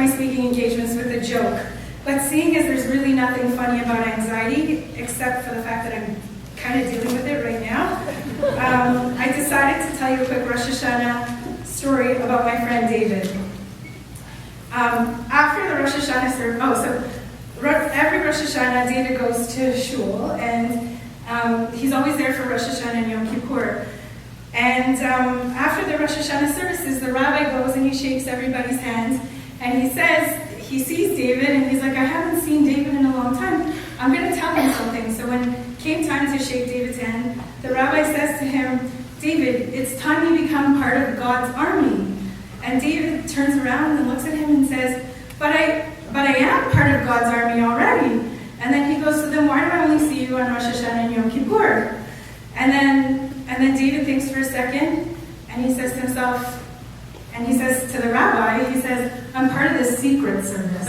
my speaking engagements with a joke. But seeing as there's really nothing funny about anxiety, except for the fact that I'm kind of dealing with it right now, I decided to tell you a quick Rosh Hashana story about my friend David. After the Rosh Hashana service, every Rosh Hashana, David goes to shul, and he's always there for Rosh Hashana and Yom Kippur. And after the Rosh Hashana services, the rabbi goes and he shakes everybody's hands, and he says, he sees David, and he's like, I haven't seen David in a long time. I'm going to tell him something. So when it came time to shake David's hand, the rabbi says to him, David, it's time you become part of God's army. And David turns around and looks at him and says, but I am part of God's army already. And then he goes, so then why do I only see you on Rosh Hashana and Yom Kippur? And then David thinks for a second, and he says to himself, and he says to the rabbi, he says, I'm part of the secret service.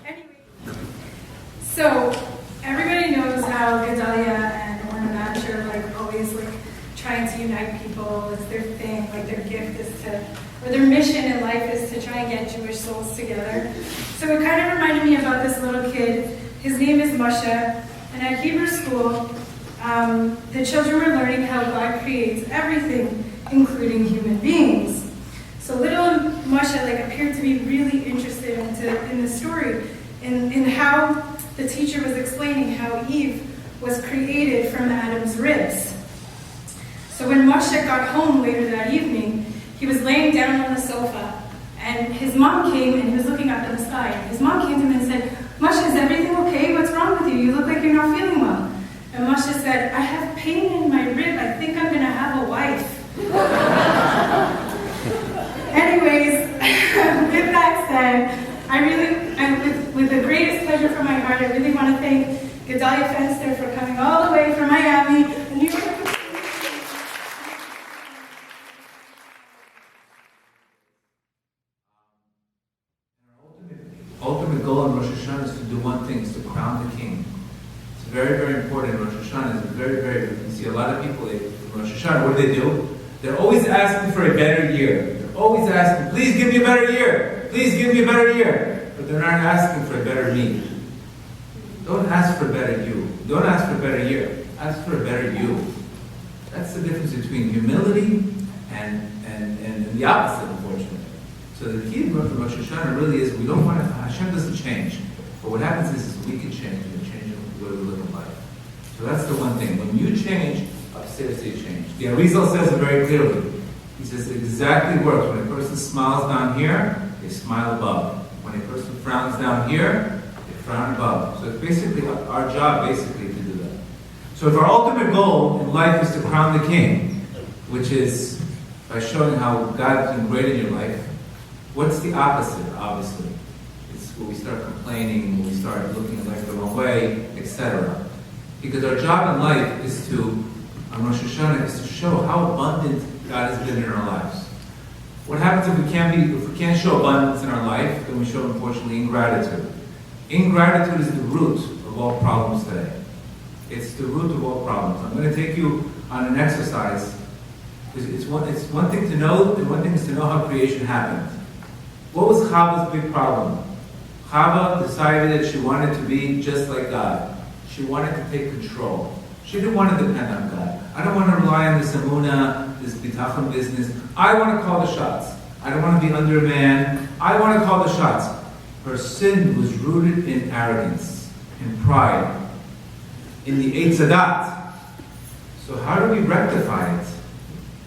Anyway, so everybody knows how Gedale and Motivational are always trying to unite people. It's their thing, their gift is to, or their mission in life is to try and get Jewish souls together. So it kind of reminded me about this little kid. His name is Moshe, and at Hebrew school, the children were learning how God creates everything, including human beings. So little Moshe appeared to be really interested in the story, in how the teacher was explaining how Eve was created from Adam's ribs. So when Moshe got home later that evening, he was laying down on the sofa, and his mom came and he was looking up at the sky. His mom came to him and said, Moshe, is everything okay? What's wrong with you? You look like you're not feeling well. And Moshe said, I have pain in my rib. I think I'm going to have a wife. Anyways, with that said, with the greatest pleasure from my heart, I really want to thank Gedale Fenster for coming all the way from Miami, New York. Ultimate goal in Rosh Hashana is to do one thing, is to crown the king. It's very, very important in Rosh Hashana. It's very, very, you see a lot of people in Rosh Hashana, what do? They're always asking for a better year. They're always asking, please give me a better year. Please give me a better year. But they're not asking for a better me. Don't ask for a better you. Don't ask for a better year. Ask for a better you. That's the difference between humility and the opposite, unfortunately. So the key to Rosh Hashana really is we don't want to, Hashem doesn't change. But what happens is we can change, and change the way we live in life. So that's the one thing. When you change, upstairs they change. The Arizal says it very clearly. He says it exactly works. When a person smiles down here, they smile above. When a person frowns down here, they frown above. So it's basically our job to do that. So if our ultimate goal in life is to crown the king, which is by showing how God's been great in your life, what's the opposite, obviously? It's when we start complaining, when we start looking at life the wrong way, etc. Because our job in life is to, on Rosh Hashana, is to show how abundant God has been in our lives. What happens if we can't show abundance in our life, then we show, unfortunately, ingratitude. Ingratitude is the root of all problems today. It's the root of all problems. I'm going to take you on an exercise. It's one thing to know, and one thing is to know how creation happened. What was Chava's big problem? Chava decided that she wanted to be just like God. She wanted to take control. She didn't want to depend on God. I don't want to rely on this emunah, this bitachon business. I want to call the shots. I don't want to be under a man. I want to call the shots. Her sin was rooted in arrogance, in pride, in the Eitz Hadat. So how do we rectify it?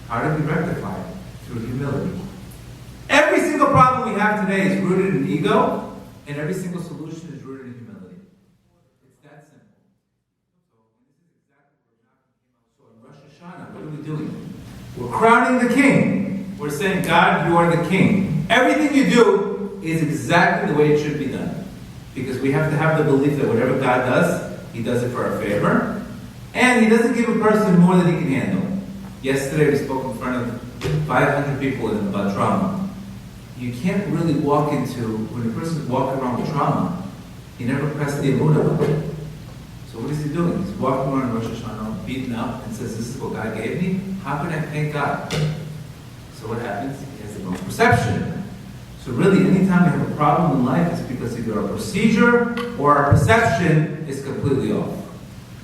How do we rectify it? Through humility. Every single problem we have today is rooted in ego, and every single solution is rooted in humility. It's that simple. So in Rosh Hashana, what are we doing? We're crowning the king. We're saying, God, you are the king. Everything you do is exactly the way it should be done. Because we have to have the belief that whatever God does, He does it for our favor. And He doesn't give a person more than he can handle. Yesterday we spoke in front of 500 people about trauma. You can't really walk into, when a person's walking around with trauma, he never pressed the emunah button. So what is he doing? He's walking around Rosh Hashana, beaten up, and says, this is what God gave me? How can I thank God? So what happens? He has it's the wrong perception. So really, anytime we have a problem in life, it's because either our procedure or our perception is completely off.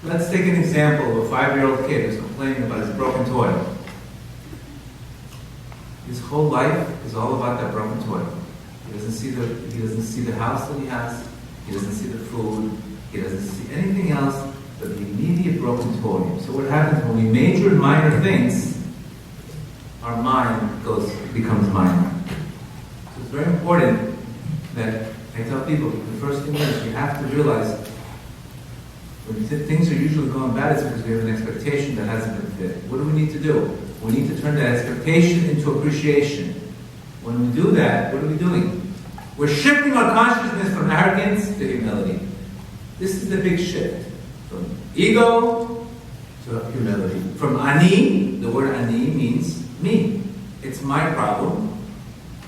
Let's take an example of a 5-year-old kid who's complaining about his broken toy. His whole life is all about that broken toy. He doesn't see the house that he has. He doesn't see the food. He doesn't see anything else but the immediate broken toy. So what happens when we major in minor things, our mind becomes minor. So it's very important that I tell people, the first thing is you have to realize when things are usually going bad, it's because we have an expectation that hasn't been fit. What do we need to do? We need to turn that expectation into appreciation. When we do that, what are we doing? We're shifting our consciousness from arrogance to humility. This is the big shift. From ego to humility. From ani, the word ani means me. It's my problem.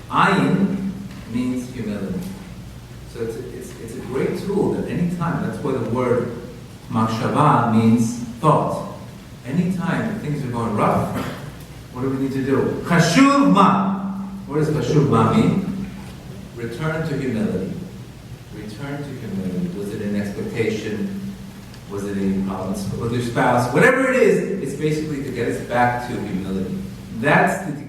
Ayin means humility. So it's a great tool that anytime, that's why the word machshava means thought. Anytime things are going rough, what do we need to do? Chashuv ma. What does chashuv ma mean? Return to humility. Return to humility. Was it an expectation? Was it a problem with your spouse? Whatever it is, it's basically to get us back to humility. That's the